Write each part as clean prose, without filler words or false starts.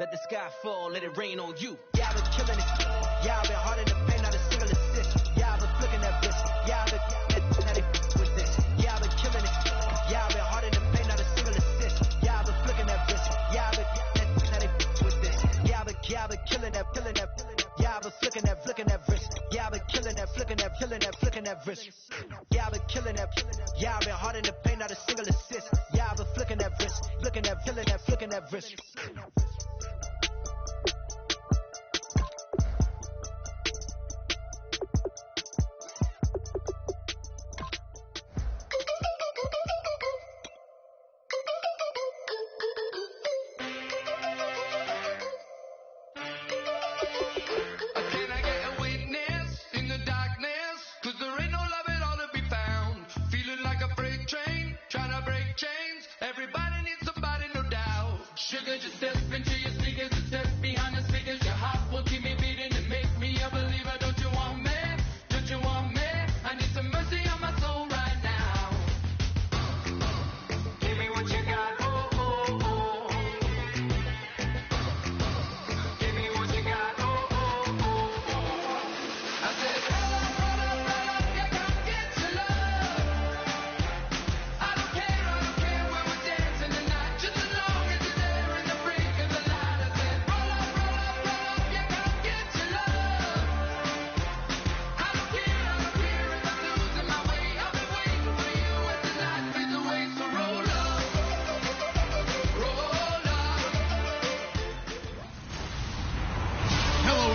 Let the sky fall, let it rain on you. Yeah, I've been killing it. Yeah, I've been hard in the paint, not a single assist. Yeah, I've been flicking that bitch. Yeah, I've been with this. Yeah, I've been killing it. Yeah, I've been hard in the paint, not a single assist. Yeah, I've been flicking that bitch. Yeah, I've been with this. Yeah, I've been killing that. Yeah, I've been flicking that wrist. Yeah, I've been killing that, flicking that wrist. Yeah, I've been killing that. Yeah, I've been hard in the paint, not a single assist. Yeah, I've been flicking that wrist, flicking that wrist.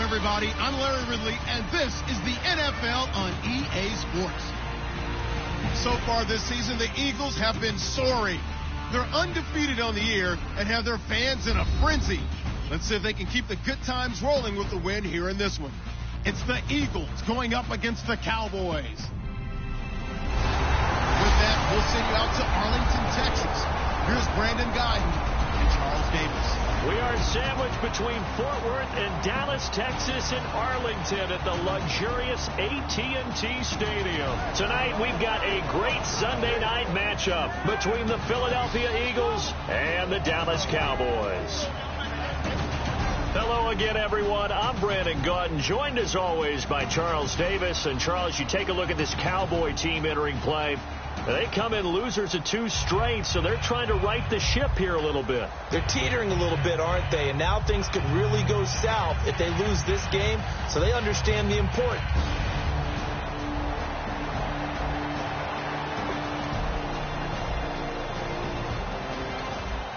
Everybody, I'm Larry Ridley, and this is the NFL on EA Sports. So far this season, the Eagles have been soaring. They're undefeated on the year and have their fans in a frenzy. Let's see if they can keep the good times rolling with the win here in this one. It's the Eagles going up against the Cowboys. With that, we'll send you out to Arlington, Texas. Here's Brandon Guyton and Charles Davis. We are sandwiched between Fort Worth and Dallas, Texas, and Arlington at the luxurious AT&T Stadium. Tonight, we've got a great Sunday night matchup between the Philadelphia Eagles and the Dallas Cowboys. Hello again, everyone. I'm Brandon Guyton, joined as always by Charles Davis. And Charles, you take a look at this Cowboy team entering play. They come in losers of 2 straight, so they're trying to right the ship here a little bit. They're teetering a little bit, aren't they? And now things could really go south if they lose this game, so they understand the importance.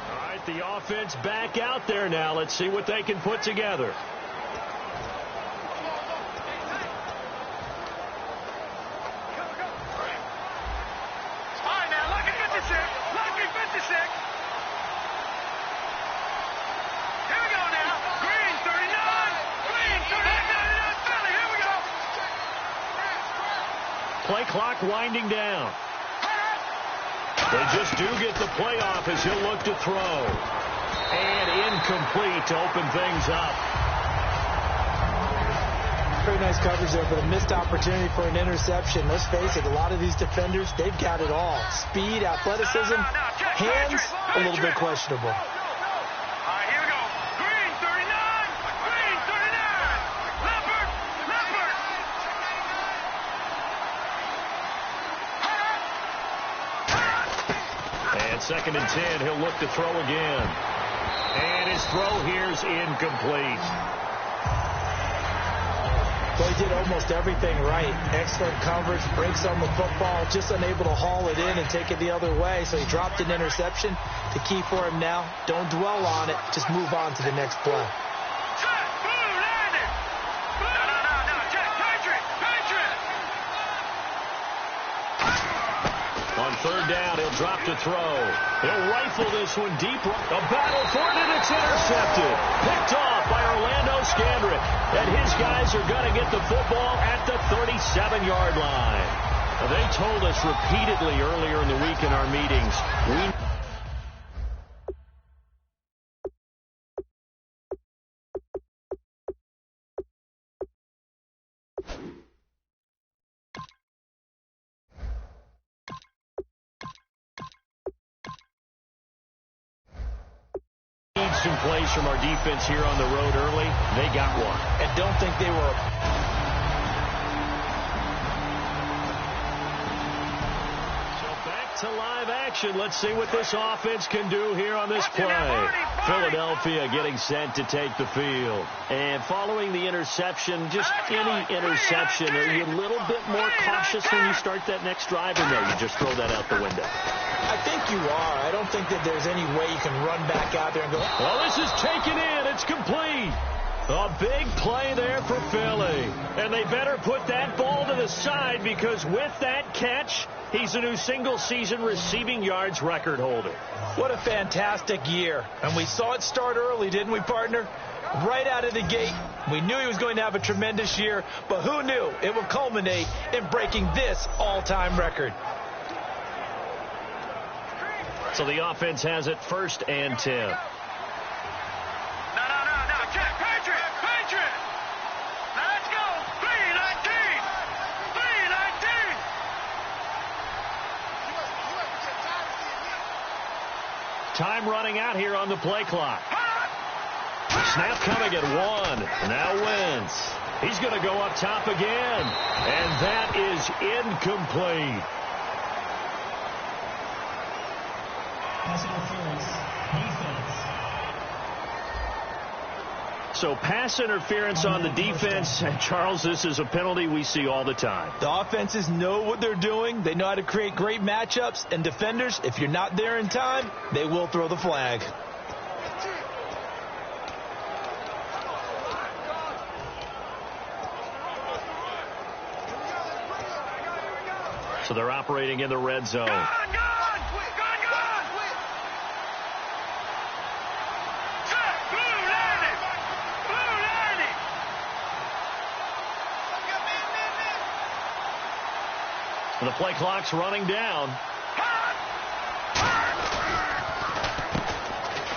All right, the offense back out there now. Let's see what they can put together. Play clock winding down. They just do get the play off as he'll look to throw. And incomplete to open things up. Very nice coverage there, but a missed opportunity for an interception. Let's face it, a lot of these defenders, they've got it all. Speed, athleticism, hands, a little bit questionable. Second and 10, he'll look to throw again. And his throw here's incomplete. Well, he did almost everything right. Excellent coverage, breaks on the football, just unable to haul it in and take it the other way. So he dropped an interception. The key for him now, don't dwell on it. Just move on to the next play. On third down, he'll drop to throw. He'll rifle this one deep. A battle for it, and it's intercepted. Picked off by Orlando Scandrick. And his guys are going to get the football at the 37-yard line. They told us repeatedly earlier in the week in our meetings, some plays from our defense here on the road early. They got one. And don't think they were... To live action. Let's see what this offense can do here on this play. Philadelphia getting set to take the field. And following the interception, just any interception, are you a little bit more cautious when you start that next drive, or no, you just throw that out the window? I think you are. I don't think that there's any way you can run back out there and go... Well, this is taken in. It's complete. A big play there for Philly. And they better put that ball to the side, because with that catch, he's a new single-season receiving yards record holder. What a fantastic year. And we saw it start early, didn't we, partner? Right out of the gate, we knew he was going to have a tremendous year, but who knew it would culminate in breaking this all-time record. So the offense has it 1st and 10. Time running out here on the play clock. Snap coming at 1. Now Wentz. He's going to go up top again. And that is incomplete. Pass interference. Defense. So pass interference on the defense. And Charles, this is a penalty we see all the time. The offenses know what they're doing. They know how to create great matchups. And defenders, if you're not there in time, they will throw the flag. So they're operating in the red zone. And the play clock's running down.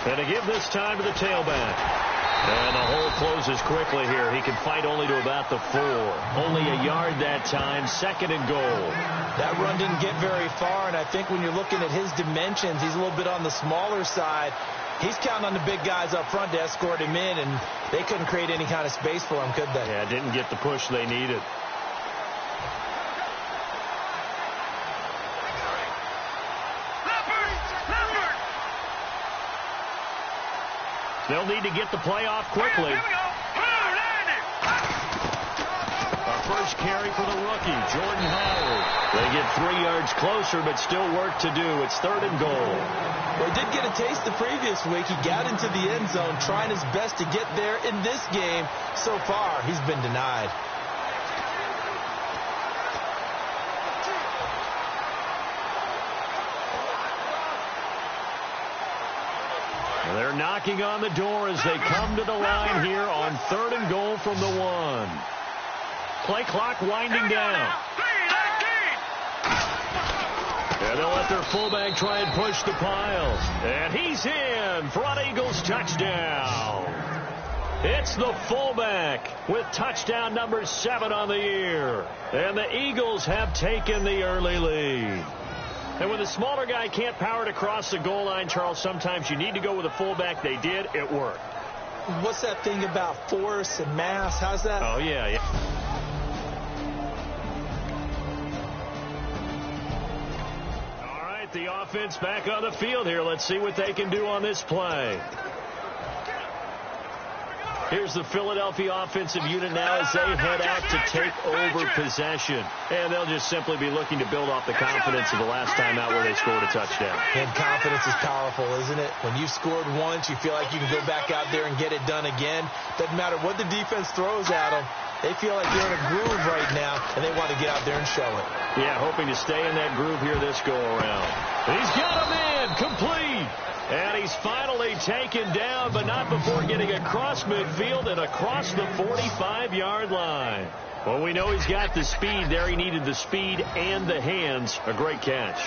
And to give this time to the tailback. And the hole closes quickly here. He can fight only to about the 4. Only a yard that time. 2nd and goal. That run didn't get very far, and I think when you're looking at his dimensions, he's a little bit on the smaller side. He's counting on the big guys up front to escort him in, and they couldn't create any kind of space for him, could they? Yeah, didn't get the push they needed. They'll need to get the play off quickly. Our first carry for the rookie, Jordan Howard. They get 3 yards closer, but still work to do. It's 3rd and goal. Well, he did get a taste the previous week. He got into the end zone, trying his best to get there in this game. So far, he's been denied. They're knocking on the door as they come to the line here on 3rd and goal from the 1. Play clock winding down. And they'll let their fullback try and push the pile. And he's in for an Eagles touchdown. It's the fullback with touchdown number 7 on the year. And the Eagles have taken the early lead. And when the smaller guy can't power it across the goal line, Charles, sometimes you need to go with a fullback. They did. It worked. What's that thing about force and mass? How's that? Oh, yeah. All right, the offense back on the field here. Let's see what they can do on this play. Here's the Philadelphia offensive unit now as they head out to take over possession. And they'll just simply be looking to build off the confidence of the last time out where they scored a touchdown. And confidence is powerful, isn't it? When you've scored once, you feel like you can go back out there and get it done again. Doesn't matter what the defense throws at them. They feel like they're in a groove right now, and they want to get out there and show it. Yeah, hoping to stay in that groove here this go-around. He's got him in, complete. And he's finally taken down, but not before getting across midfield and across the 45-yard line. Well, we know he's got the speed there. He needed the speed and the hands. A great catch.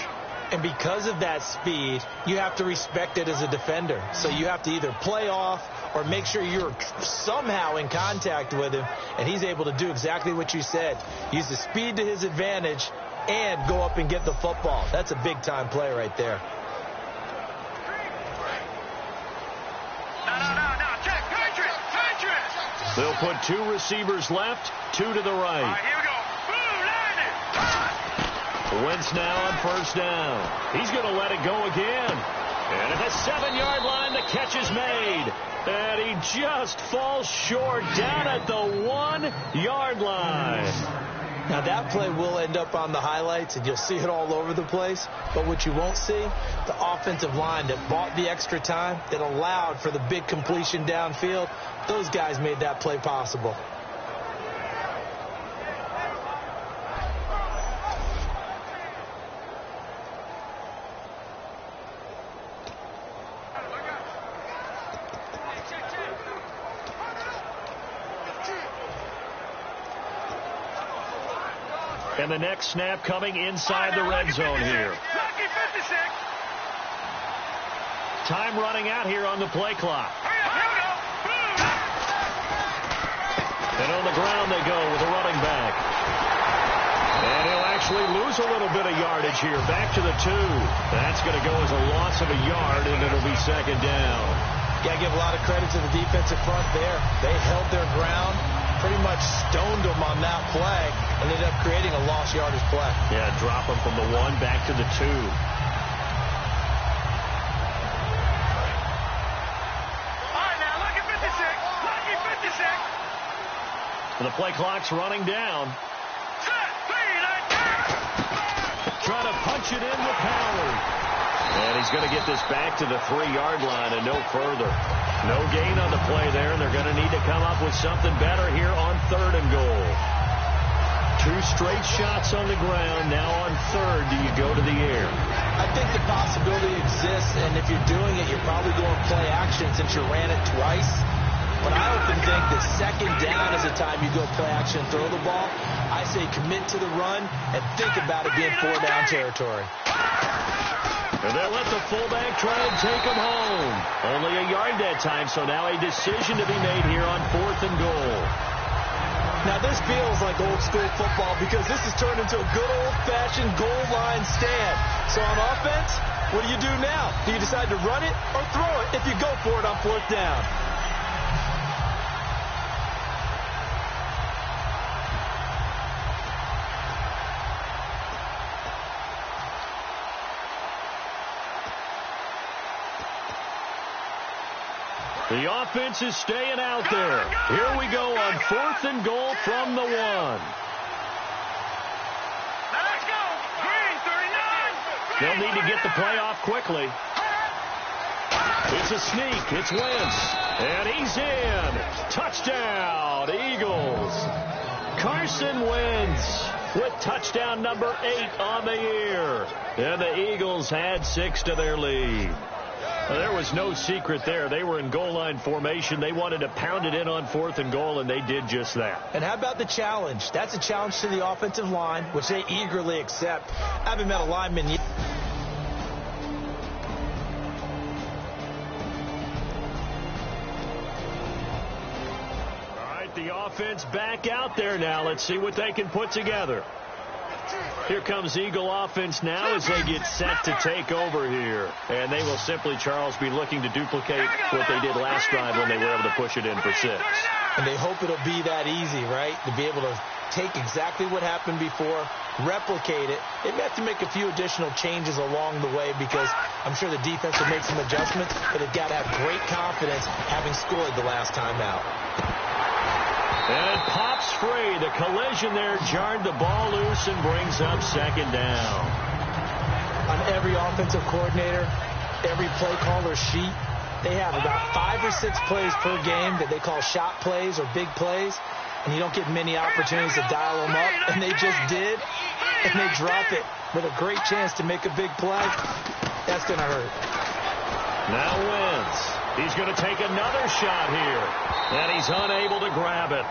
And because of that speed, you have to respect it as a defender. So you have to either play off or make sure you're somehow in contact with him. And he's able to do exactly what you said. Use the speed to his advantage and go up and get the football. That's a big-time play right there. They'll put 2 receivers left, 2 to the right. All right, here we go. Wentz now on first down. He's going to let it go again. And at the 7-yard line, the catch is made. And he just falls short down at the 1-yard line. Now, that play will end up on the highlights, and you'll see it all over the place. But what you won't see, the offensive line that bought the extra time, that allowed for the big completion downfield, those guys made that play possible. And the next snap coming inside the red zone here. Time running out here on the play clock. And on the ground they go with a running back. And he'll actually lose a little bit of yardage here. Back to the 2. That's going to go as a loss of a yard, and it'll be second down. Got to give a lot of credit to the defensive front there. They held their ground, pretty much stoned them on that play, and ended up creating a lost yardage play. Yeah, drop them from the 1 back to the 2. All right, now look at 56. Lucky 56. And the play clock's running down. Trying to punch it in with Howard. And he's going to get this back to the 3-yard line and no further. No gain on the play there, and they're going to need to come up with something better here on 3rd and goal. 2 straight shots on the ground. Now on 3rd, do you go to the air? I think the possibility exists, and if you're doing it, you're probably going play action since you ran it twice. But I often think that 2nd down is the time you go play action and throw the ball. I say commit to the run and think about it being 4-down territory. And they'll let the fullback try and take him home. Only a yard that time, so now a decision to be made here on 4th and goal. Now this feels like old school football because this has turned into a good old-fashioned goal line stand. So on offense, what do you do now? Do you decide to run it or throw it if you go for it on 4th down? The offense is staying out there. Here we go on 4th and goal from the 1. Let's go. Green 39. They'll need to get the play off quickly. It's a sneak. It's Wentz. And he's in. Touchdown, Eagles. Carson Wentz with touchdown number 8 on the year. And the Eagles had 6 to their lead. There was no secret there. They were in goal line formation. They wanted to pound it in on 4th and goal, and they did just that. And how about the challenge? That's a challenge to the offensive line, which they eagerly accept. I haven't met a lineman yet. All right, the offense back out there now. Let's see what they can put together. Here comes Eagle offense now as they get set to take over here. And they will simply, Charles, be looking to duplicate what they did last drive when they were able to push it in for 6. And they hope it'll be that easy, right? To be able to take exactly what happened before, replicate it. They may have to make a few additional changes along the way because I'm sure the defense will make some adjustments, but they've got to have great confidence having scored the last time out. And it pops free. The collision there jarred the ball loose and brings up 2nd down. On every offensive coordinator, every play caller sheet, they have about 5 or 6 plays per game that they call shot plays or big plays, and you don't get many opportunities to dial them up, and they just did, and they drop it with a great chance to make a big play. That's going to hurt. Now Wentz. He's going to take another shot here, and he's unable to grab it.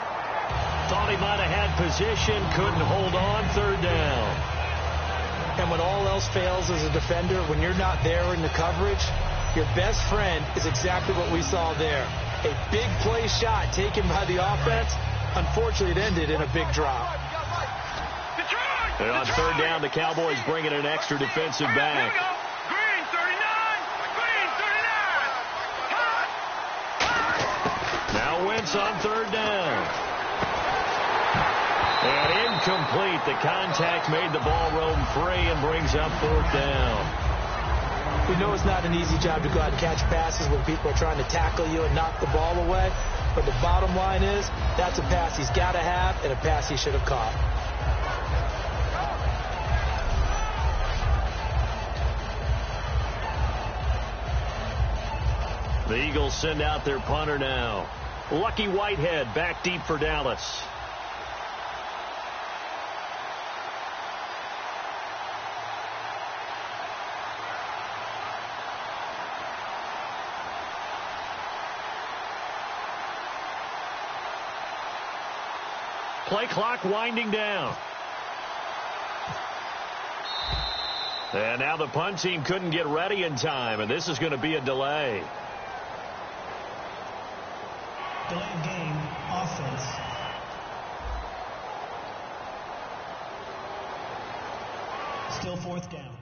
Thought he might have had position, couldn't hold on. 3rd down. And when all else fails as a defender, when you're not there in the coverage, your best friend is exactly what we saw there. A big play shot taken by the offense. Unfortunately, it ended in a big drop. And on 3rd down, the Cowboys bring in an extra defensive back. Green 39. Green 39. Now Now Wentz on third down. And incomplete. The contact made the ball roam free and brings up fourth down. We know it's not an easy job to go out and catch passes when people are trying to tackle you and knock the ball away. But the bottom line is, that's a pass he's got to have and a pass he should have caught. The Eagles send out their punter now. Lucky Whitehead back deep for Dallas. Play clock winding down. And now the punt team couldn't get ready in time, and this is going to be a delay. Delay of game, offense. Still fourth down.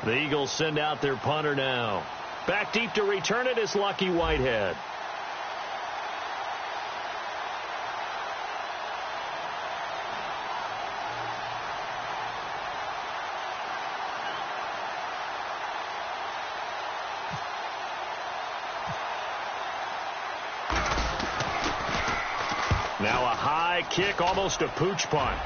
The Eagles send out their punter now. Back deep to return it is Lucky Whitehead. Now a high kick, almost a pooch punt.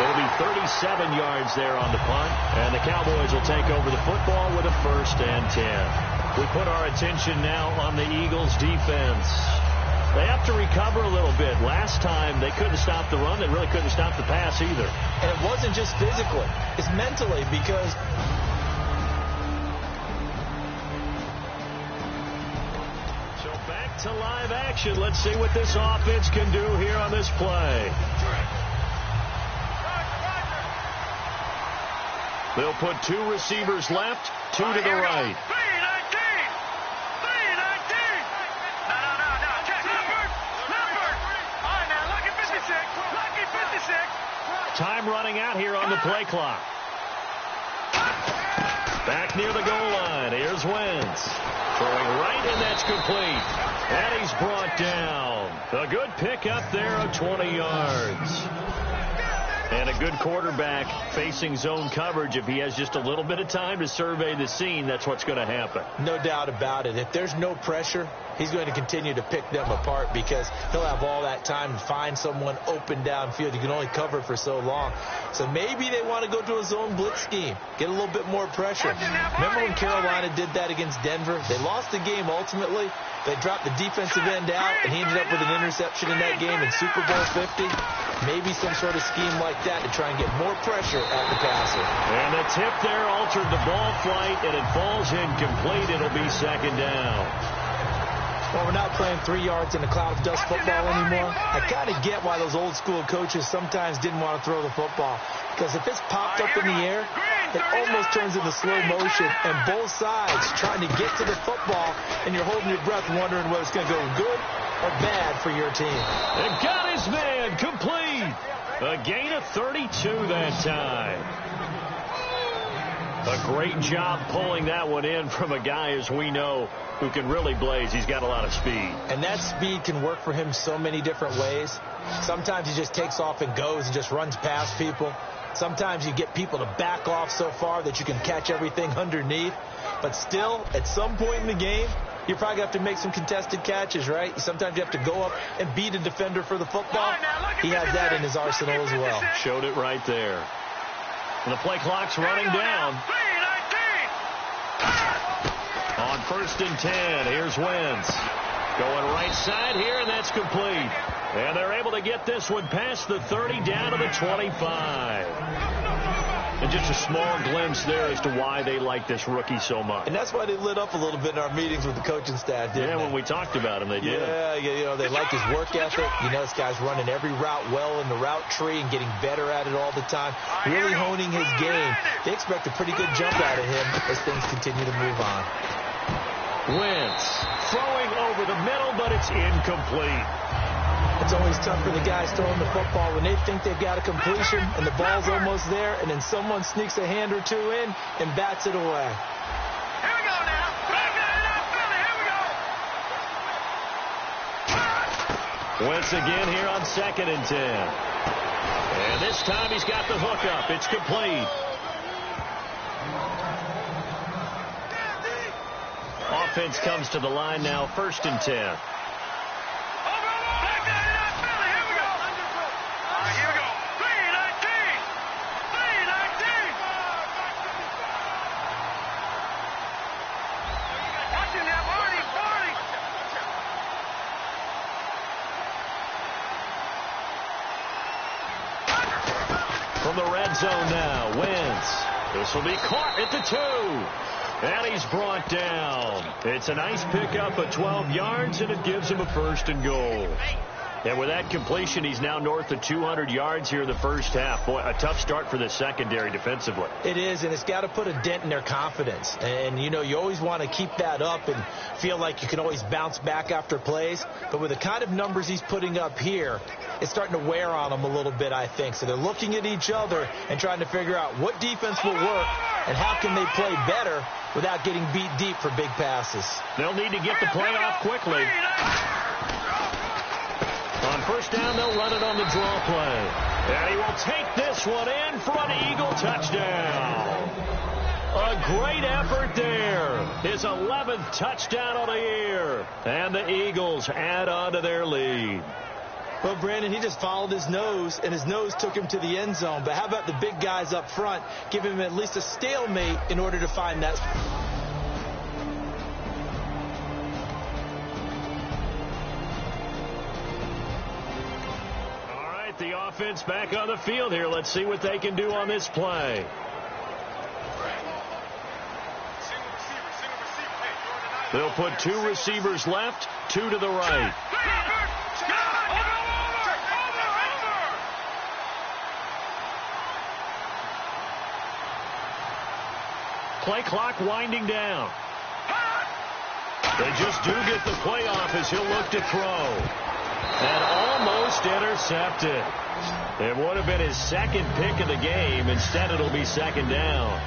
It'll be 37 yards there on the punt, and the Cowboys will take over the football with a 1st and 10. We put our attention now on the Eagles' defense. They have to recover a little bit. Last time, they couldn't stop the run. They really couldn't stop the pass either. And it wasn't just physically. It's mentally because... So back to live action. Let's see what this offense can do here on this play. They'll put 2 receivers left, 2 to the right. Time running out here on the play clock. Back near the goal line. Here's Wentz. Throwing right, and that's complete. And he's brought down. A good pickup there of 20 yards. And a good quarterback facing zone coverage. If he has just a little bit of time to survey the scene, that's what's going to happen. No doubt about it. If there's no pressure, he's going to continue to pick them apart because he'll have all that time to find someone open downfield. You can only cover for so long. So maybe they want to go to a zone blitz scheme, get a little bit more pressure. Remember when Carolina did that against Denver? They lost the game ultimately. They dropped the defensive end out, and he ended up with an interception in that game in Super Bowl 50. Maybe some sort of scheme like that to try and get more pressure at the passer. And the tip there altered the ball flight, and it falls incomplete. It'll be 2nd down. Well, we're not playing 3 yards in a cloud of dust football anymore. I kind of get why those old school coaches sometimes didn't want to throw the football. Because if it's popped up in the air, it almost turns into slow motion, and both sides trying to get to the football, and you're holding your breath wondering whether it's going to go good or bad for your team. And got his man complete. A gain of 32 that time. A great job pulling that one in from a guy, as we know, who can really blaze. He's got a lot of speed. And that speed can work for him so many different ways. Sometimes he just takes off and goes and just runs past people. Sometimes you get people to back off so far that you can catch everything underneath. But still, at some point in the game, you probably have to make some contested catches, right? Sometimes you have to go up and beat a defender for the football. He has that in his arsenal as well. Showed it right there. And the play clock's running down. On 1st and 10, here's Wentz. Going right side here, and that's complete. And they're able to get this one past the 30 down to the 25. And just a small glimpse there as to why they like this rookie so much. And that's why they lit up a little bit in our meetings with the coaching staff, didn't they? Yeah, when we talked about him, they did. Yeah, you know, they like his work ethic. You know, this guy's running every route well in the route tree and getting better at it all the time. Really honing his game. They expect a pretty good jump out of him as things continue to move on. Wentz throwing over the middle, but it's incomplete. It's always tough for the guys throwing the football when they think they've got a completion and the ball's almost there, and then someone sneaks a hand or two in and bats it away. Here we go now. Here we go. Wentz again here on 2nd and 10. And this time he's got the hook up. It's complete. Offense comes to the line now, 1st and 10. From the red zone now, Wentz. This will be caught at the 2. And he's brought down. It's a nice pickup of 12 yards, and it gives him a 1st and goal. And with that completion, he's now north of 200 yards here in the first half. Boy, a tough start for the secondary defensively. It is, and it's got to put a dent in their confidence. And, you know, you always want to keep that up and feel like you can always bounce back after plays. But with the kind of numbers he's putting up here, it's starting to wear on them a little bit, I think. So they're looking at each other and trying to figure out what defense will work and how can they play better without getting beat deep for big passes. They'll need to get the play off quickly. On 1st down, they'll run it on the draw play. And he will take this one in for an Eagle touchdown. A great effort there. His 11th touchdown of the year. And the Eagles add on to their lead. Well, Brandon, he just followed his nose, and his nose took him to the end zone. But how about the big guys up front? Give him at least a stalemate in order to find that. All right, the offense back on the field here. Let's see what they can do on this play. They'll put 2 receivers left, 2 to the right. Play clock winding down. They just do get the play off as he'll look to throw. And almost intercepted. It would have been his second pick of the game. Instead, it'll be second down.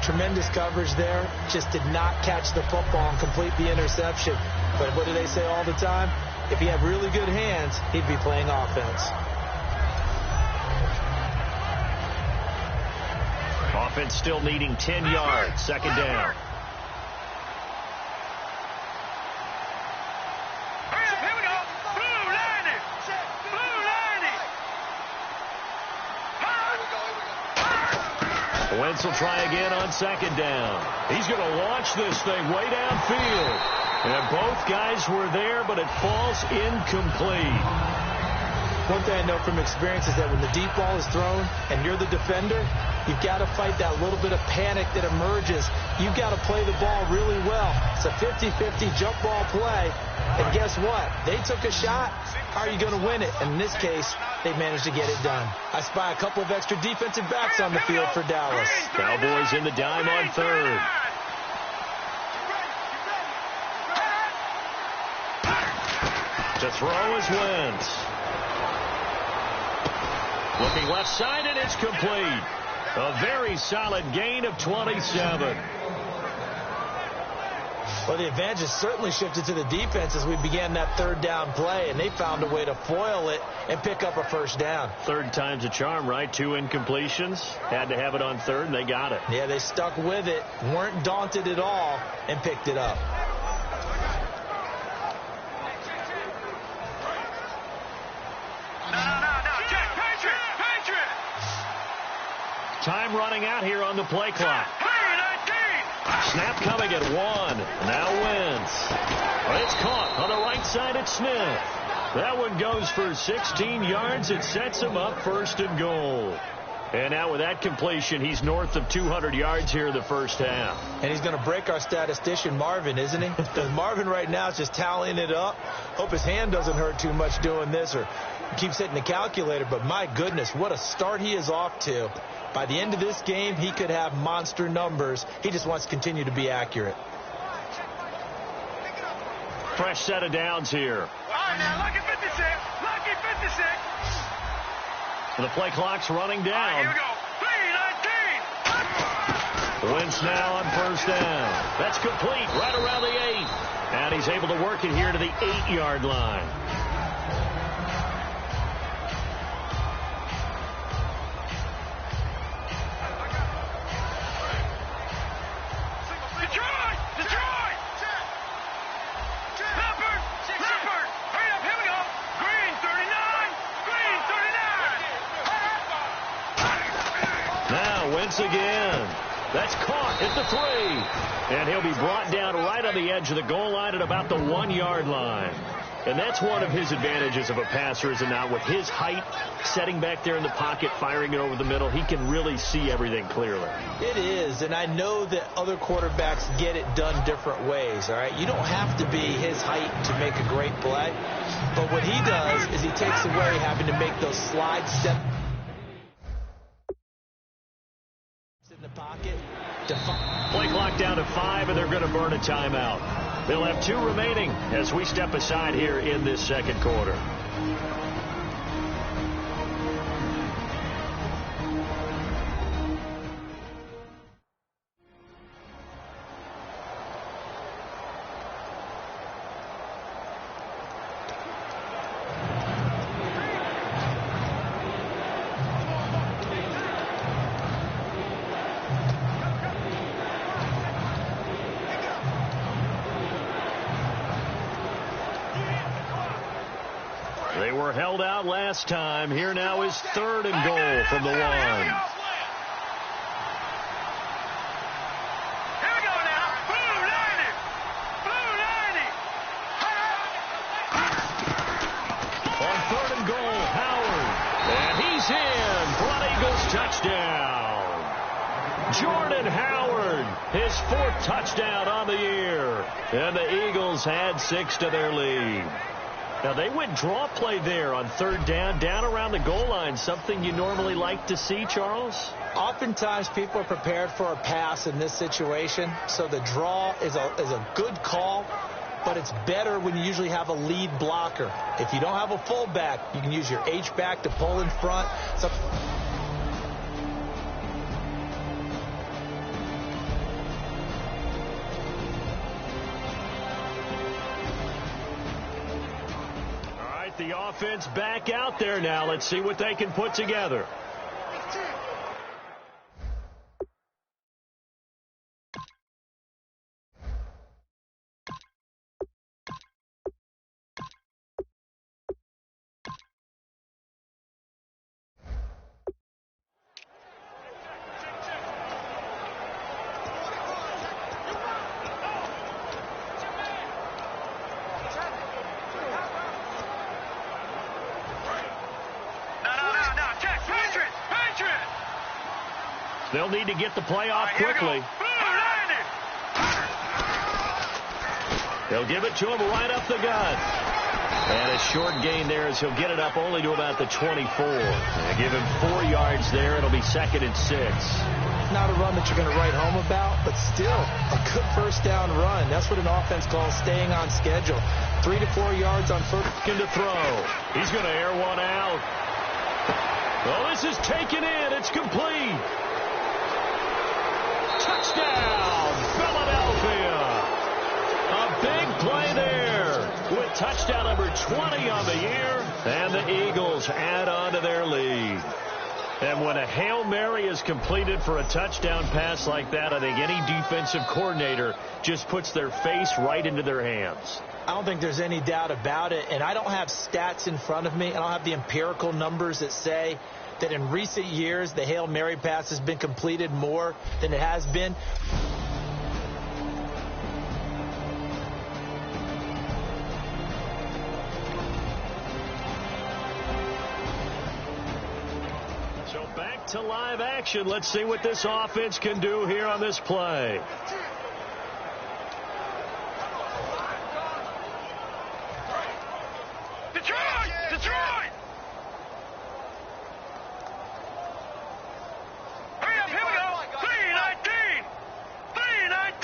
Tremendous coverage there. Just did not catch the football and complete the interception. But what do they say all the time? If he had really good hands, he'd be playing offense. Offense still needing 10 yards. Second down. Here we go. Blue lining. Blue lining. Wentz will try again on second down. He's going to launch this thing way downfield. And both guys were there, but it falls incomplete. One thing I know from experience is that when the deep ball is thrown and you're the defender, you've got to fight that little bit of panic that emerges. You've got to play the ball really well. It's a 50-50 jump ball play. And guess what? They took a shot. How are you going to win it? And in this case, they managed to get it done. I spy a couple of extra defensive backs on the field for Dallas. Cowboys in the dime on third. To throw is Wentz. Looking left side, and it's complete. A very solid gain of 27. Well, the advantage has certainly shifted to the defense as we began that third down play, and they found a way to foil it and pick up a first down. Third time's a charm, right? 2 incompletions. Had to have it on third, and they got it. Yeah, they stuck with it, weren't daunted at all, and picked it up. Time running out here on the play clock. Snap coming at 1. Now Wentz. It's caught on the right side at Smith. That one goes for 16 yards. It sets him up first and goal. And now with that completion, he's north of 200 yards here in the first half. And he's going to break our statistician, Marvin, isn't he? Because Marvin right now is just tallying it up. Hope his hand doesn't hurt too much doing this or keeps hitting the calculator. But my goodness, what a start he is off to. By the end of this game, he could have monster numbers. He just wants to continue to be accurate. Fresh set of downs here. All right, now, lucky 56. Lucky 56. The play clock's running down. All right, here we go. 3-19. Wentz now on first down. That's complete right around the 8. And he's able to work it here to the 8-yard line. Again. That's caught at the 3. And he'll be brought down right on the edge of the goal line at about the 1-yard line. And that's one of his advantages of a passer, is it not? With his height, setting back there in the pocket, firing it over the middle, he can really see everything clearly. It is, and I know that other quarterbacks get it done different ways, all right? You don't have to be his height to make a great play. But what he does is he takes away having to make those slide steps in the pocket. Play clock down to 5, and they're going to burn a timeout. They'll have 2 remaining as we step aside here in this second quarter. were held out last time. Here now is 3rd and goal from the 1. On 3rd and goal, Howard. And he's in for an Eagles touchdown. Jordan Howard, his 4th touchdown on the year. And the Eagles add 6 to their lead. Now, they went draw play there on 3rd down around the goal line. Something you normally like to see, Charles? Oftentimes, people are prepared for a pass in this situation, so the draw is a good call, but it's better when you usually have a lead blocker. If you don't have a fullback, you can use your H-back to pull in front. So the offense back out there now. Let's see what they can put together. They'll need to get the play off quickly. They'll give it to him right up the gut. And a short gain there as he'll get it up only to about the 24. They give him 4 yards there. It'll be 2nd and 6. Not a run that you're going to write home about, but still a good 1st down run. That's what an offense calls staying on schedule. 3 to 4 yards on 1st. To throw. He's going to air one out. Well, this is taken in. It's complete. Touchdown, Philadelphia. A big play there with touchdown number 20 on the year. And the Eagles add on to their lead. And when a Hail Mary is completed for a touchdown pass like that, I think any defensive coordinator just puts their face right into their hands. I don't think there's any doubt about it. And I don't have stats in front of me. I don't have the empirical numbers that say that in recent years the Hail Mary pass has been completed more than it has been. So back to live action. Let's see what this offense can do here on this play. Detroit! Hurry up, here we go! 319! 319!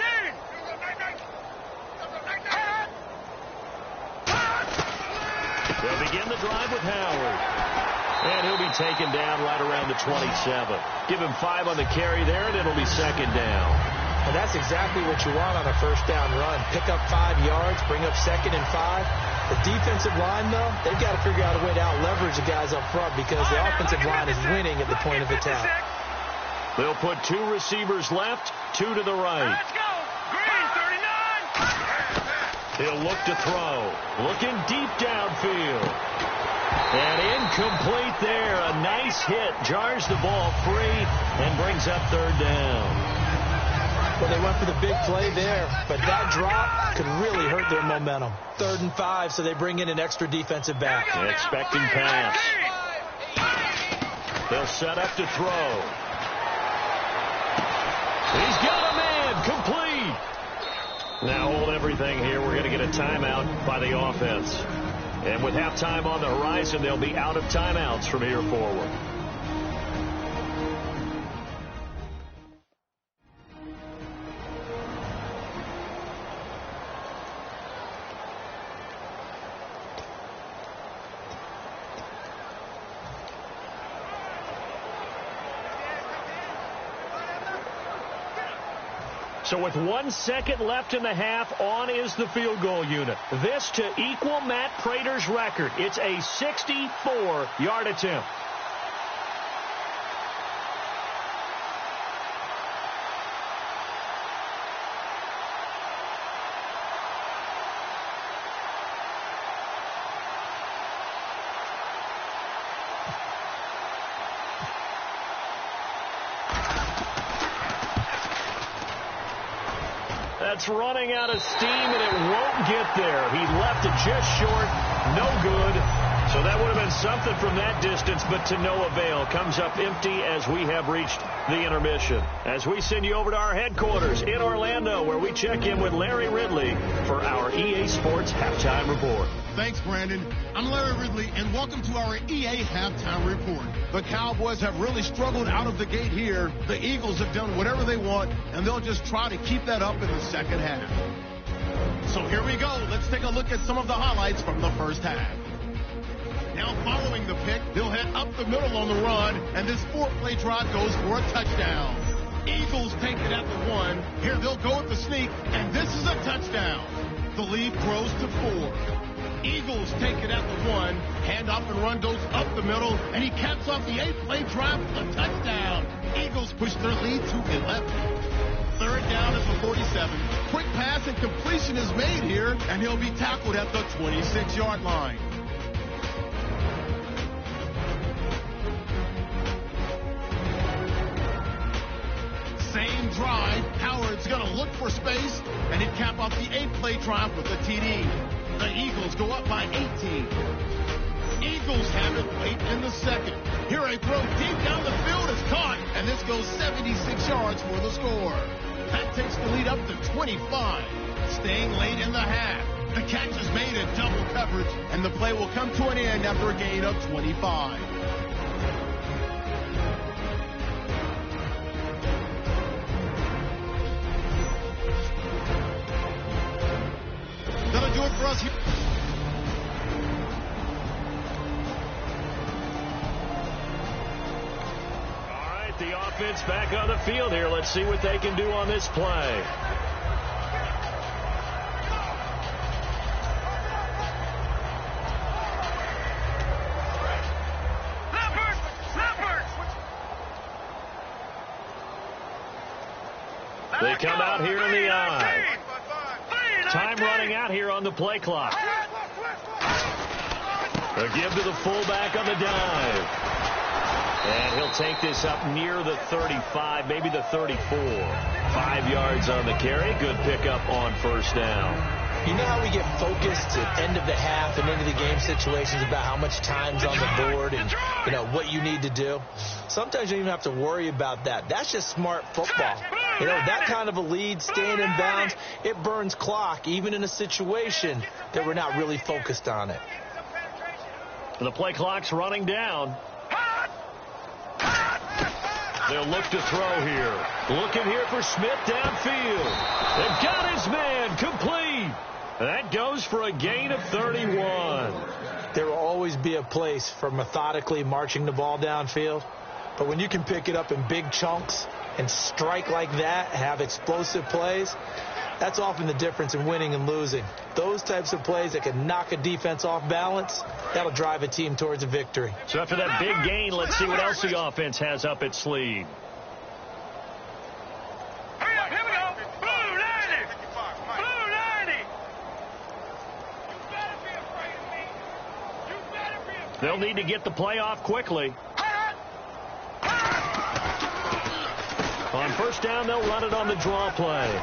They'll begin the drive with Howard. And he'll be taken down right around the 27. Give him 5 on the carry there, and it'll be 2nd down. And that's exactly what you want on a 1st down run. Pick up 5 yards, bring up 2nd and 5. The defensive line, though, they've got to figure out a way to out-leverage the guys up front because the offensive line is winning at the point of attack. They'll put 2 receivers left, 2 to the right. Let's go! Green, 39! He'll look to throw. Looking deep downfield. And incomplete there. A nice hit. Jars the ball free and brings up 3rd down. Well, they went for the big play there, but that drop could really hurt their momentum. 3rd and 5, so they bring in an extra defensive back. Expecting pass. They'll set up to throw. He's got a man. Complete. Now hold everything here. We're going to get a timeout by the offense. And with halftime on the horizon, they'll be out of timeouts from here forward. So with 1 second left in the half, on is the field goal unit. This to equal Matt Prater's record. It's a 64-yard attempt. That's running out of steam, and it won't get there. He left it just short. No good. So that would have been something from that distance, but to no avail. Comes up empty as we have reached the intermission. As we send you over to our headquarters in Orlando, where we check in with Larry Ridley for our EA Sports Halftime Report. Thanks, Brandon. I'm Larry Ridley, and welcome to our EA Halftime Report. The Cowboys have really struggled out of the gate here. The Eagles have done whatever they want, and they'll just try to keep that up in the second half. So here we go. Let's take a look at some of the highlights from the first half. Now following the pick, they'll head up the middle on the run, and this 4-play drive goes for a touchdown. Eagles take it at the 1. Here they'll go with the sneak, and this is a touchdown. The lead grows to 4. Eagles take it at the 1. Hand off and run goes up the middle, and he caps off the 8-play drive with a touchdown. Eagles push their lead to 11. Third down is the 47. Quick pass and completion is made here, and he'll be tackled at the 26-yard line. Same drive. Howard's going to look for space, and he'd cap off the 8-play drive with a TD. The Eagles go up by 18. Eagles have it late in the second. Here a throw deep down the field is caught, and this goes 76 yards for the score. That takes the lead up to 25. Staying late in the half. The catch is made in double coverage, and the play will come to an end after a gain of 25. That'll do it for us here. All right, the offense back on the field here. Let's see what they can do on this play. They come out here in the eye. Time running out here on the play clock. A give to the fullback on the dive. And he'll take this up near the 35, maybe the 34. 5 yards on the carry. Good pickup on first down. You know how we get focused at end of the half and into the game situations about how much time's on the board and, you know, what you need to do? Sometimes you don't even have to worry about that. That's just smart football. You know, that kind of a lead, staying in bounds, it burns clock, even in a situation that we're not really focused on it. The play clock's running down. They'll look to throw here. Looking here for Smith downfield. They've got his man complete. That goes for a gain of 31. There will always be a place for methodically marching the ball downfield. But when you can pick it up in big chunks and strike like that, have explosive plays, that's often the difference in winning and losing. Those types of plays that can knock a defense off balance, that'll drive a team towards a victory. So after that big gain, let's see what else the offense has up its sleeve. Here we go. Blue 90. Blue 90. You better be afraid of me. You better be afraid. They'll need to get the play off quickly. On first down, they'll run it on the draw play.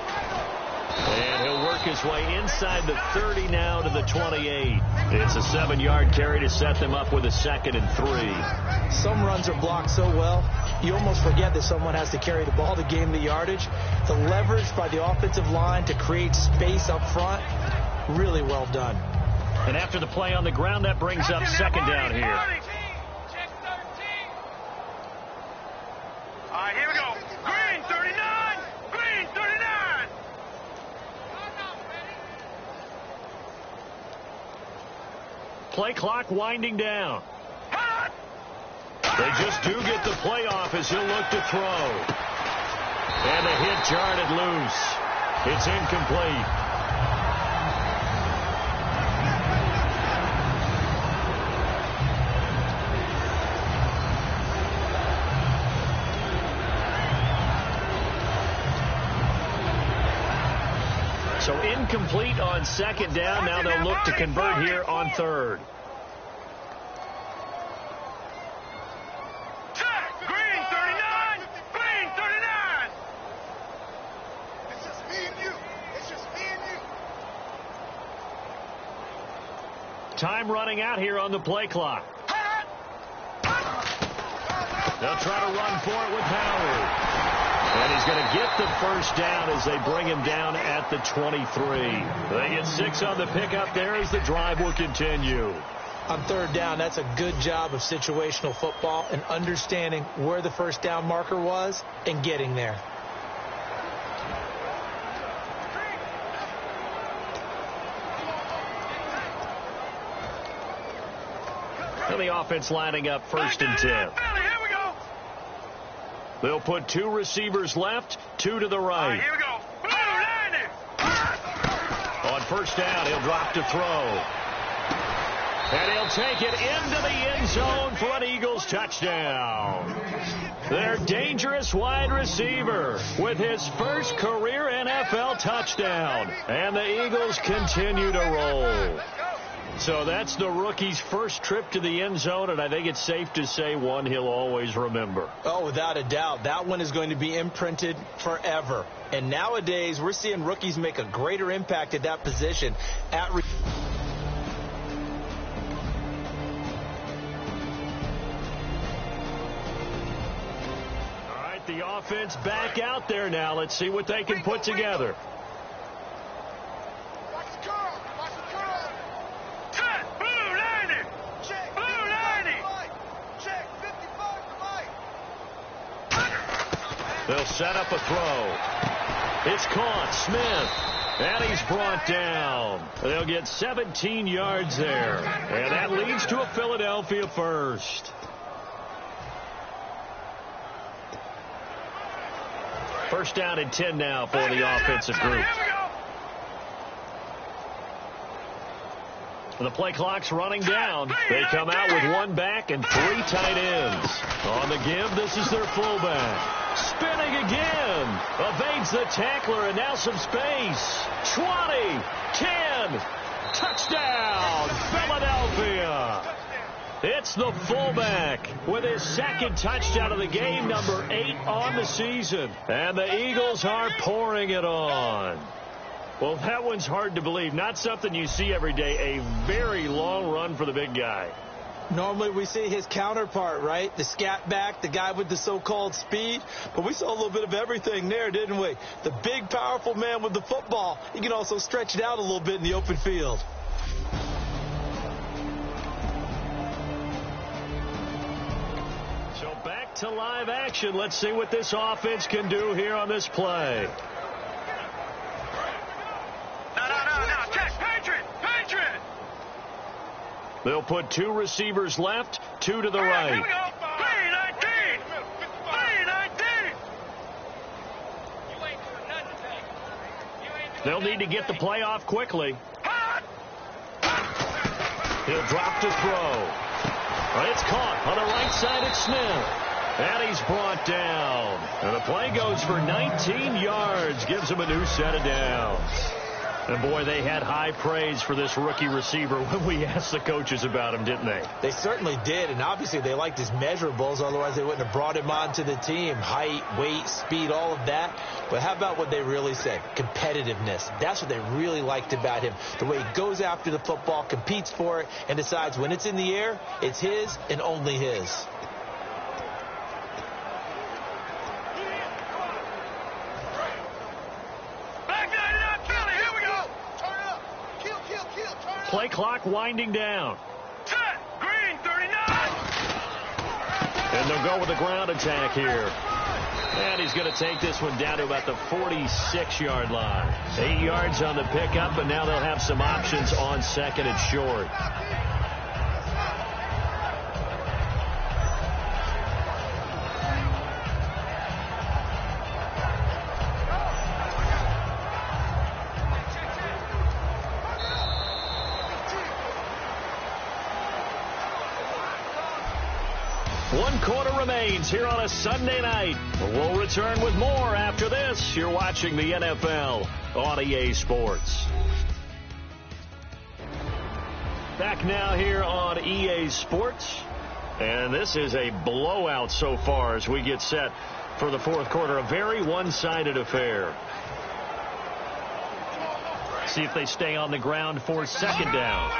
And he'll work his way inside the 30 now to the 28. It's a 7-yard carry to set them up with a 2nd and 3. Some runs are blocked so well, you almost forget that someone has to carry the ball to gain the yardage. The leverage by the offensive line to create space up front, really well done. And after the play on the ground, that brings up 2nd down here. Check 13. All right, here we go. Green 39. Green 39. Play clock winding down. They just do get the play off as he'll look to throw. And the hit jarred loose. It's incomplete. So incomplete on 2nd down. Now they'll look to convert here on 3rd. Green 39. Green 39. Time running out here on the play clock. They'll try to run for it with Howard. And he's going to get the first down as they bring him down at the 23. They get 6 on the pickup there as the drive will continue. On third down, that's a good job of situational football and understanding where the first down marker was and getting there. And the offense lining up 1st and 10. They'll put 2 receivers left, 2 to the right. Here we go. On first down, he'll drop to throw. And he'll take it into the end zone for an Eagles touchdown. Their dangerous wide receiver with his first career NFL touchdown. And the Eagles continue to roll. So that's the rookie's first trip to the end zone, and I think it's safe to say one he'll always remember. Oh, without a doubt. That one is going to be imprinted forever. And nowadays, we're seeing rookies make a greater impact at that position. All right, the offense back out there now. Let's see what they can put together. They'll set up a throw. It's caught. Smith. And he's brought down. They'll get 17 yards there. And that leads to a Philadelphia first. First down and 10 now for the offensive group. The play clock's running down. They come out with 1 back and 3 tight ends. On the give, this is their fullback. Spinning again. Evades the tackler, and now some space. 20, 10, touchdown, Philadelphia. It's the fullback with his 2nd touchdown of the game, number 8 on the season. And the Eagles are pouring it on. Well, that one's hard to believe. Not something you see every day. A very long run for the big guy. Normally we see his counterpart, right? The scat back, the guy with the so-called speed. But we saw a little bit of everything there, didn't we? The big, powerful man with the football. He can also stretch it out a little bit in the open field. So back to live action. Let's see what this offense can do here on this play. They'll put 2 receivers left, 2 to the right. Here we go. 3-19. They'll need to get the play off quickly. He'll drop to throw. It's caught on the right side. It's Smith. And he's brought down. And the play goes for 19 yards. Gives him a new set of downs. And, boy, they had high praise for this rookie receiver when we asked the coaches about him, didn't they? They certainly did, and obviously they liked his measurables. Otherwise, they wouldn't have brought him onto the team. Height, weight, speed, all of that. But how about what they really said? Competitiveness. That's what they really liked about him. The way he goes after the football, competes for it, and decides when it's in the air, it's his and only his. Play clock winding down. Set. Green, 39. And they'll go with the ground attack here. And he's going to take this one down to about the 46-yard line. 8 yards on the pickup, and now they'll have some options on 2nd and short. One quarter remains here on a Sunday night. We'll return with more after this. You're watching the NFL on EA Sports. Back now here on EA Sports. And this is a blowout so far as we get set for the 4th quarter. A very one-sided affair. See if they stay on the ground for 2nd down.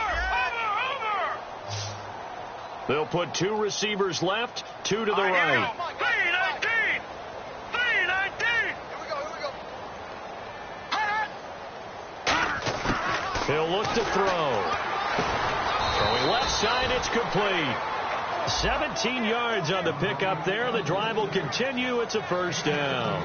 They'll put 2 receivers left, 2 to the right. 3-19! 3-19! He'll look to throw. Throwing left side, it's complete. 17 yards on the pickup there. The drive will continue. It's a first down.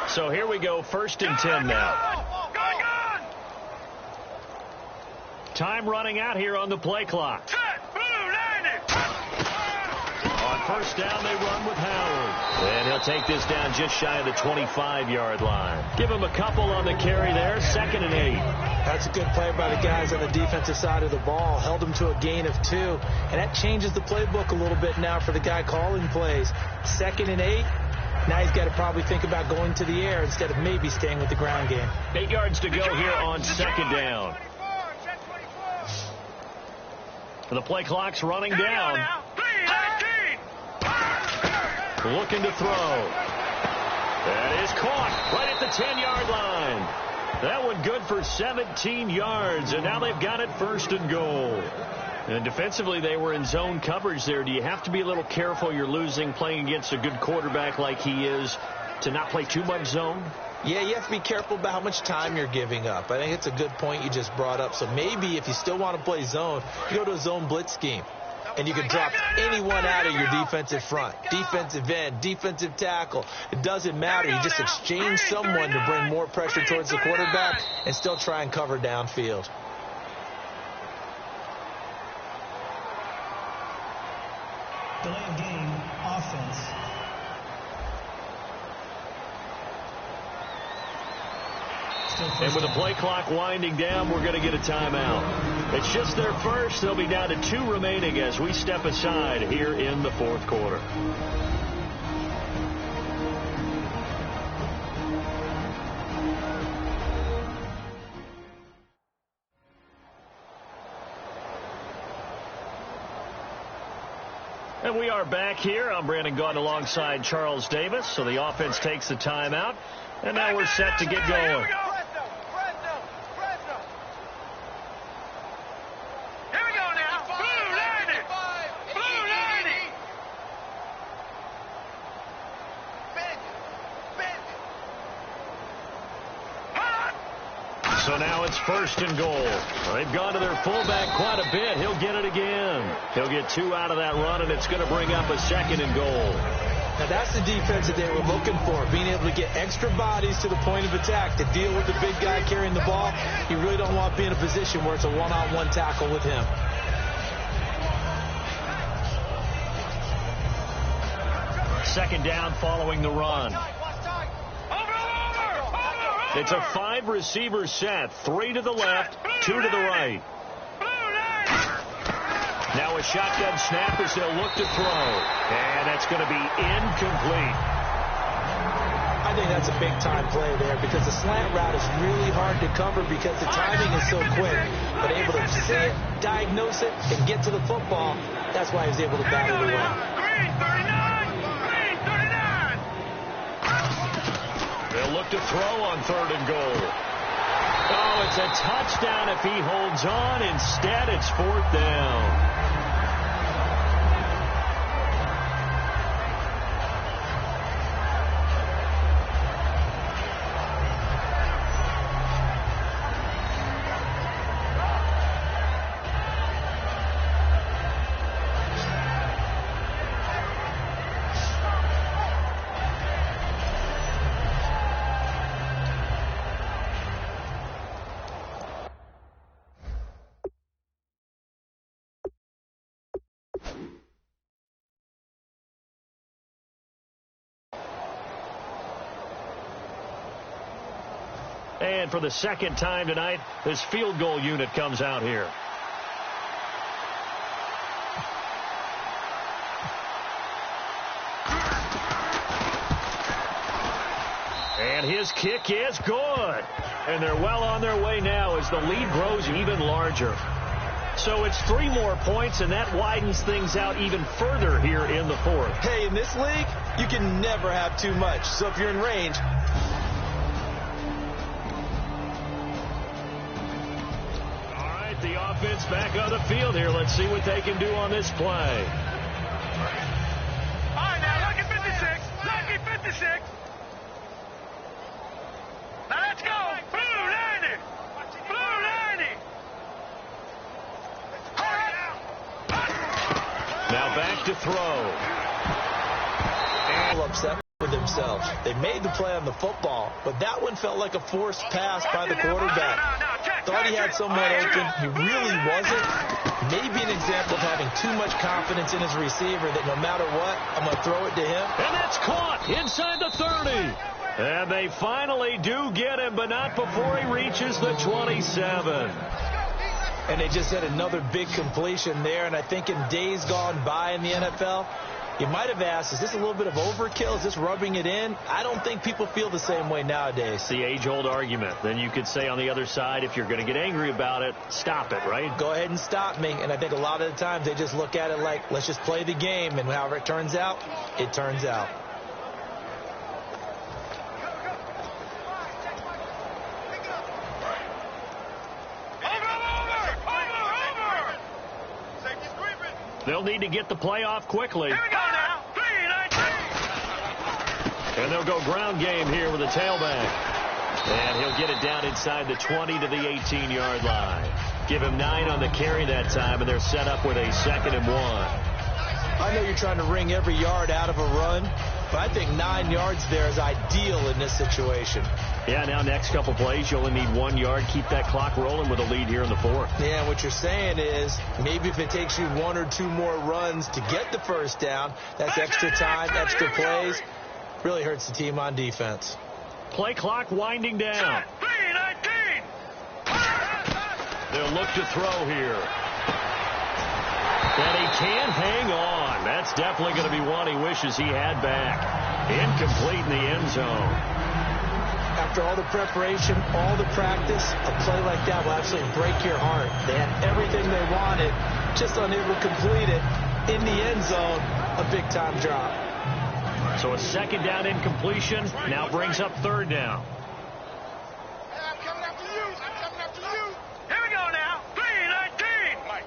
So here we go, 1st and 10 now. Time running out here on the play clock. On 1st down, they run with Howard. And he'll take this down just shy of the 25-yard line. Give him a couple on the carry there, 2nd and 8. That's a good play by the guys on the defensive side of the ball. Held him to a gain of 2. And that changes the playbook a little bit now for the guy calling plays. 2nd and 8. Now he's got to probably think about going to the air instead of maybe staying with the ground game. 8 yards to go here on 2nd down. The play clock's running down. Looking to throw. That is caught right at the 10-yard line. That one good for 17 yards, and now they've got it 1st and goal. And defensively, they were in zone coverage there. Do you have to be a little careful? You're losing, playing against a good quarterback like he is, to not play too much zone? Yeah, you have to be careful about how much time you're giving up. I think it's a good point you just brought up. So maybe if you still want to play zone, you go to a zone blitz scheme. And you can drop anyone out of your defensive front. Defensive end, defensive tackle. It doesn't matter. You just exchange someone to bring more pressure towards the quarterback and still try and cover downfield. Delay of game, offense. And with the play clock winding down, we're going to get a timeout. It's just their first. They'll be down to 2 remaining as we step aside here in the 4th quarter. And we are back here. I'm Brandon Gaunt alongside Charles Davis. So the offense takes the timeout. And now we're set to get going. So now it's 1st and goal. They've gone to their fullback quite a bit. He'll get it again. He'll get 2 out of that run, and it's going to bring up a 2nd and goal. Now that's the defense that they were looking for, being able to get extra bodies to the point of attack to deal with the big guy carrying the ball. You really don't want to be in a position where it's a one-on-one tackle with him. Second down following the run. It's a 5-receiver set. 3 to the left, 2 to the right. Now a shotgun snap as they'll look to throw. And that's going to be incomplete. I think that's a big-time play there because the slant route is really hard to cover because the timing is so quick. But able to see it, diagnose it, and get to the football, that's why he was able to battle it away. They'll look to throw on 3rd and goal. Oh, it's a touchdown if he holds on. Instead, it's 4th down. And for the 2nd time tonight, this field goal unit comes out here. And his kick is good. And they're well on their way now as the lead grows even larger. So it's 3 more points, and that widens things out even further here in the fourth. Hey, in this league, you can never have too much. So if you're in range... All right, the offense back on the field here. Let's see what they can do on this play. All right, now, lucky 56. Lucky 56. Now, let's go. Blue 90. Blue 90. Now back to throw. Upset with themselves. They made the play on the football, but that one felt like a forced pass by the quarterback. Thought he had someone open. He really wasn't. Maybe an example of having too much confidence in his receiver that no matter what, I'm going to throw it to him. And that's caught inside the 30. And they finally do get him, but not before he reaches the 27. And they just had another big completion there. And I think in days gone by in the NFL, you might have asked, is this a little bit of overkill? Is this rubbing it in? I don't think people feel the same way nowadays. The age-old argument. Then you could say on the other side, if you're going to get angry about it, stop it, right? Go ahead and stop me. And I think a lot of the times they just look at it like, let's just play the game. And however it turns out, it turns out. They'll need to get the play off quickly. Here we go now. 3-19. And they'll go ground game here with a tailback. And he'll get it down inside the 20 to the 18-yard line. Give him 9 on the carry that time, and they're set up with a 2nd and 1. I know you're trying to wring every yard out of a run, but I think 9 yards there is ideal in this situation. Yeah, now next couple plays, you only need 1 yard. Keep that clock rolling with a lead here in the fourth. Yeah, what you're saying is maybe if it takes you 1 or 2 more runs to get the first down, that's extra time, extra plays. Really hurts the team on defense. Play clock winding down. 3-19. They'll look to throw here. And he can't hang on. That's definitely going to be one he wishes he had back. Incomplete in the end zone. After all the preparation, all the practice, a play like that will absolutely break your heart. They had everything they wanted, just unable to complete it. In the end zone, a big-time drop. So a 2nd down incompletion now brings up 3rd down. I'm coming after you. Here we go now. 3-19. 3-19.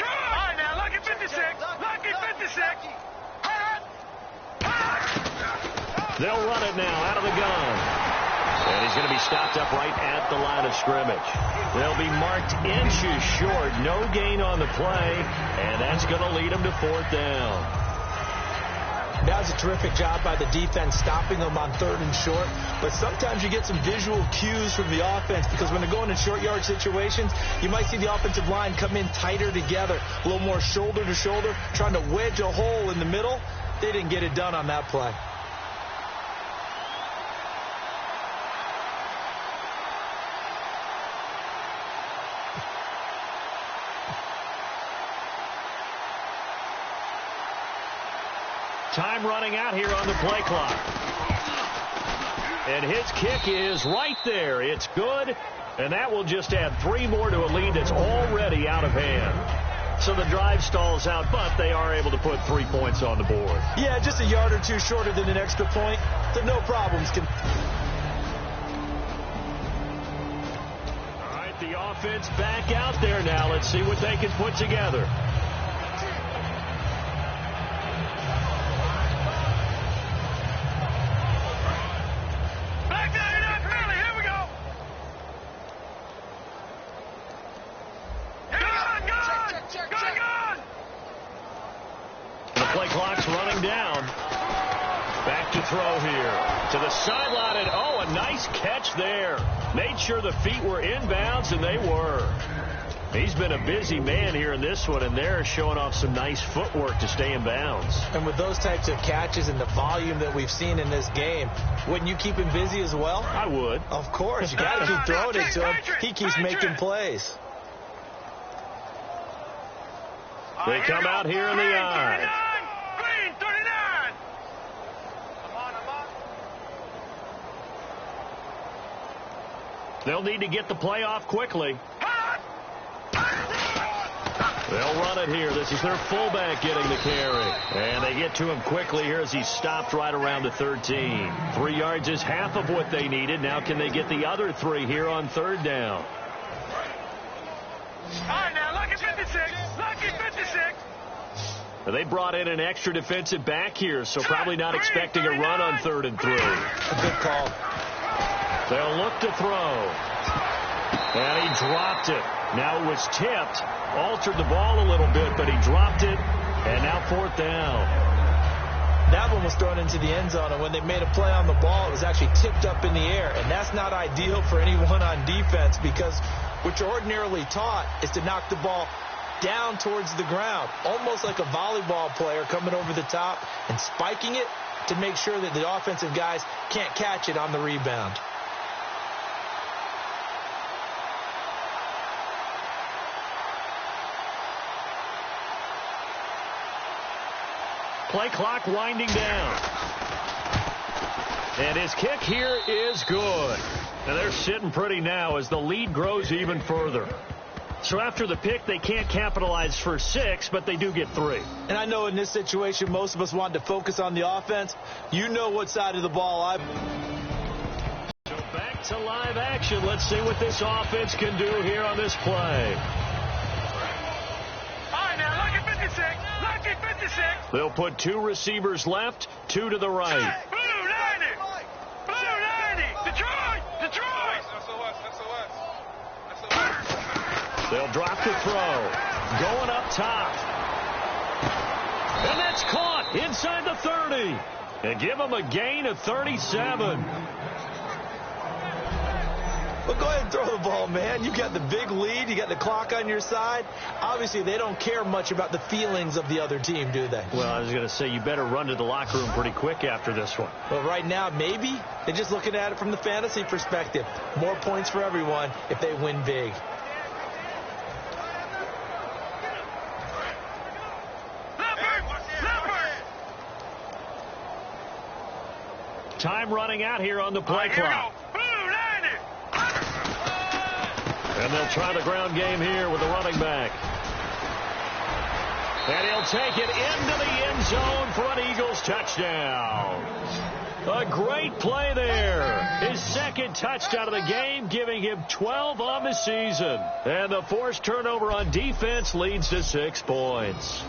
All right, now, lucky 56. Lucky 56. They'll run it now out of the gun. And he's going to be stopped up right at the line of scrimmage. They'll be marked inches short. No gain on the play. And that's going to lead them to 4th down. That was a terrific job by the defense stopping them on 3rd and short. But sometimes you get some visual cues from the offense because when they're going in short yard situations, you might see the offensive line come in tighter together, a little more shoulder to shoulder, trying to wedge a hole in the middle. They didn't get it done on that play. Time running out here on the play clock. And his kick is right there. It's good. And that will just add 3 more to a lead that's already out of hand. So the drive stalls out, but they are able to put 3 points on the board. Yeah, just a yard or 2 shorter than an extra point. So no problems. All right, the offense back out there now. Let's see what they can put together. Throw here to the sideline, and a nice catch there. Made sure the feet were inbounds, and they were. He's been a busy man here in this one, and they're showing off some nice footwork to stay in bounds. And with those types of catches and the volume that we've seen in this game, wouldn't you keep him busy as well? I would. Of course. You got to keep throwing it to him. He keeps making plays. They come out here in the eye. They'll need to get the play off quickly. They'll run it here. This is their fullback getting the carry. And they get to him quickly here as he stopped right around the 13. 3 yards is half of what they needed. Now can they get the other 3 here on third down? All right, now, lucky 56. Lucky 56. They brought in an extra defensive back here, so probably not expecting a run on 3rd and 3. A good call. They'll look to throw. And he dropped it. Now it was tipped. Altered the ball a little bit, but he dropped it. And now 4th down. That one was thrown into the end zone, and when they made a play on the ball, it was actually tipped up in the air. And that's not ideal for anyone on defense, because what you're ordinarily taught is to knock the ball down towards the ground, almost like a volleyball player coming over the top and spiking it to make sure that the offensive guys can't catch it on the rebound. Play clock winding down. And his kick here is good. And they're sitting pretty now as the lead grows even further. So after the pick, they can't capitalize for 6, but they do get 3. And I know in this situation, most of us want to focus on the offense. You know what side of the ball So back to live action. Let's see what this offense can do here on this play. All right, now, lucky 56. Lucky 56. They'll put 2 receivers left, 2 to the right. Blue 90. Blue 90. Detroit. Detroit. They'll drop the throw. Going up top. And that's caught inside the 30. And give them a gain of 37. Well, go ahead and throw the ball, man. You got the big lead. You got the clock on your side. Obviously, they don't care much about the feelings of the other team, do they? Well, I was going to say, you better run to the locker room pretty quick after this one. Well, right now, maybe. They're just looking at it from the fantasy perspective. More points for everyone if they win big. Time running out here on the play clock. And they'll try the ground game here with the running back. And he'll take it into the end zone for an Eagles touchdown. A great play there. His second touchdown of the game, giving him 12 on the season. And the forced turnover on defense leads to 6 points.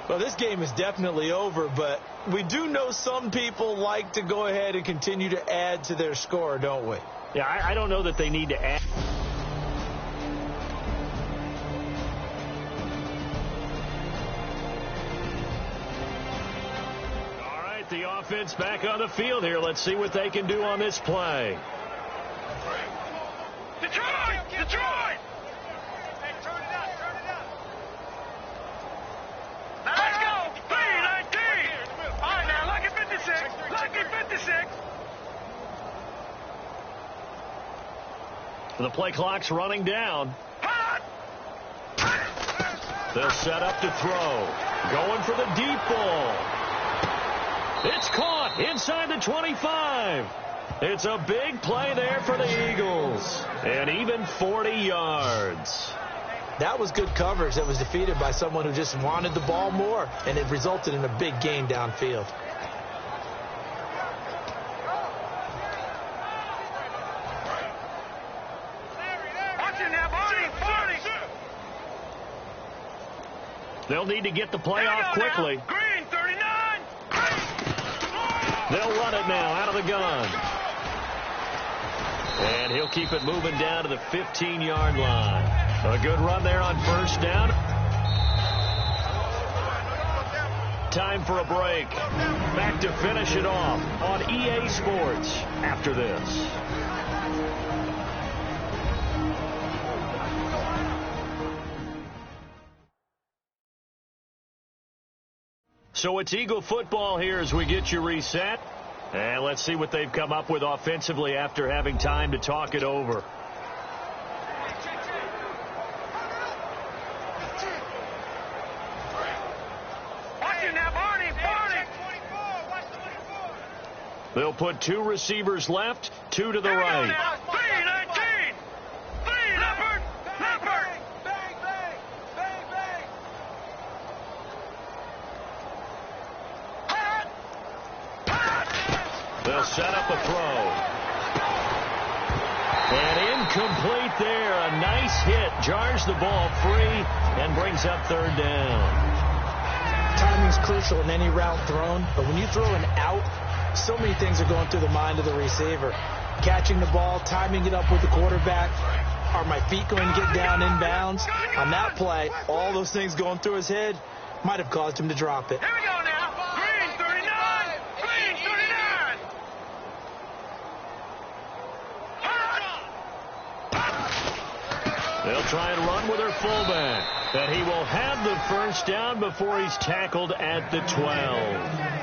Well, this game is definitely over, but we do know some people like to go ahead and continue to add to their score, don't we? Yeah, I don't know that they need to add. All right, the offense back on the field here. Let's see what they can do on this play. Detroit! Detroit! Let's go! 3-19! All right, now, lucky 56. Lucky 56. The play clock's running down. They'll set up to throw. Going for the deep ball. It's caught inside the 25. It's a big play there for the Eagles. And even 40 yards. That was good coverage that was defeated by someone who just wanted the ball more, and it resulted in a big gain downfield. They'll need to get the play off quickly. Green, 39. They'll run it now out of the gun. And he'll keep it moving down to the 15-yard line. A good run there on first down. Time for a break. Back to finish it off on EA Sports after this. So it's Eagle football here as we get you reset. And let's see what they've come up with offensively after having time to talk it over. They'll put 2 receivers left, 2 to the right. 3-19. 3 Leopard. Leopard. They'll set up a throw. And incomplete there. A nice hit. Jars the ball free and brings up third down. Timing's crucial in any route thrown, but when you throw an out, so many things are going through the mind of the receiver. Catching the ball, timing it up with the quarterback. Are my feet going to get down inbounds? On that play, all those things going through his head might have caused him to drop it. Here we go now. Green 39. Green 39. They'll try and run with their fullback. But he will have the first down before he's tackled at the 12.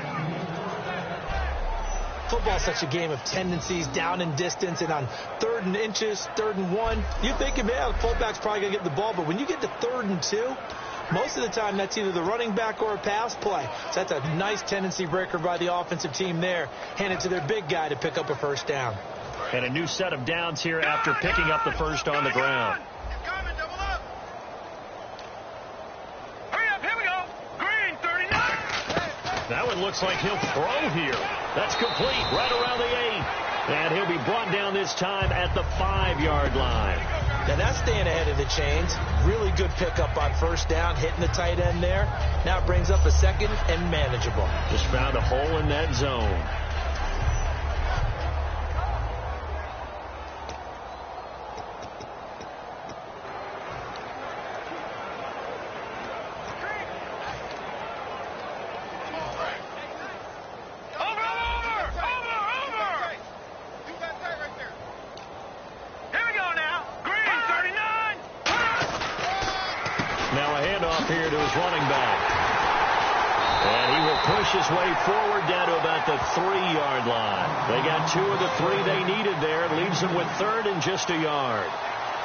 Football's such a game of tendencies, down and distance, and on 3rd and inches, 3rd and 1, you're thinking, man, the fullback's probably going to get the ball. But when you get to 3rd and 2, most of the time that's either the running back or a pass play. So that's a nice tendency breaker by the offensive team there. Hand it to their big guy to pick up a first down. And a new set of downs here after picking up the first on the ground. That one looks like he'll throw here. That's complete right around the 8. And he'll be brought down this time at the 5-yard line. Now that's staying ahead of the chains. Really good pickup on first down, hitting the tight end there. Now it brings up a second and manageable. Just found a hole in that zone. His way forward down to about the 3-yard line. They got 2 of the 3 they needed there. Leaves them with 3rd and just a yard.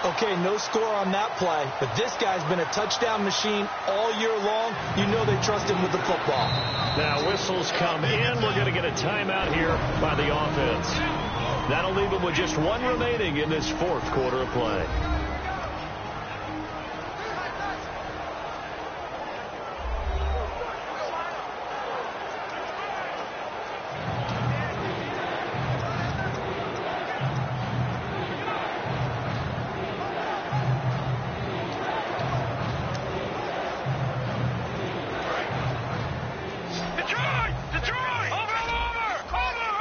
Okay, no score on that play, but this guy's been a touchdown machine all year long. You know they trust him with the football. Now whistles come in. We're going to get a timeout here by the offense. That'll leave them with just 1 remaining in this 4th quarter of play.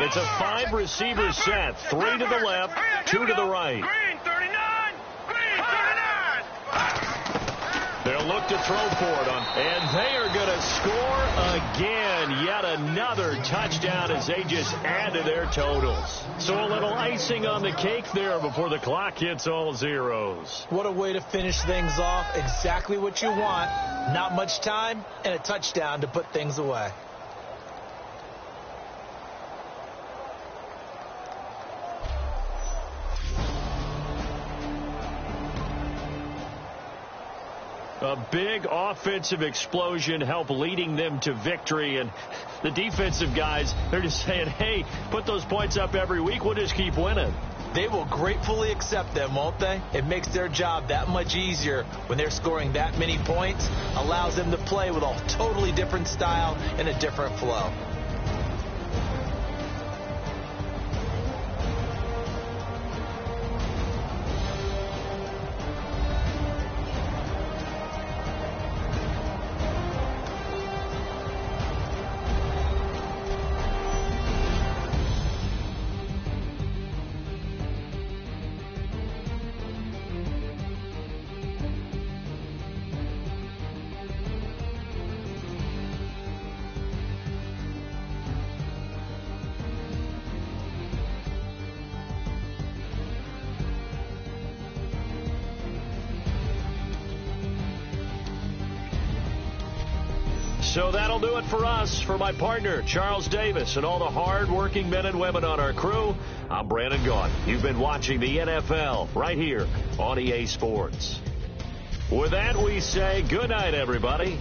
It's a 5-receiver set. 3 to the left, 2 to the right. Green 39. Green 39. They'll look to throw for it on. And they are going to score again. Yet another touchdown as they just add to their totals. So a little icing on the cake there before the clock hits all zeros. What a way to finish things off. Exactly what you want. Not much time and a touchdown to put things away. A big offensive explosion helped leading them to victory. And the defensive guys, they're just saying, hey, put those points up every week. We'll just keep winning. They will gratefully accept them, won't they? It makes their job that much easier when they're scoring that many points. Allows them to play with a totally different style and a different flow. So that'll do it for us. For my partner, Charles Davis, and all the hard-working men and women on our crew, I'm Brandon Gaudin. You've been watching the NFL right here on EA Sports. With that, we say good night, everybody.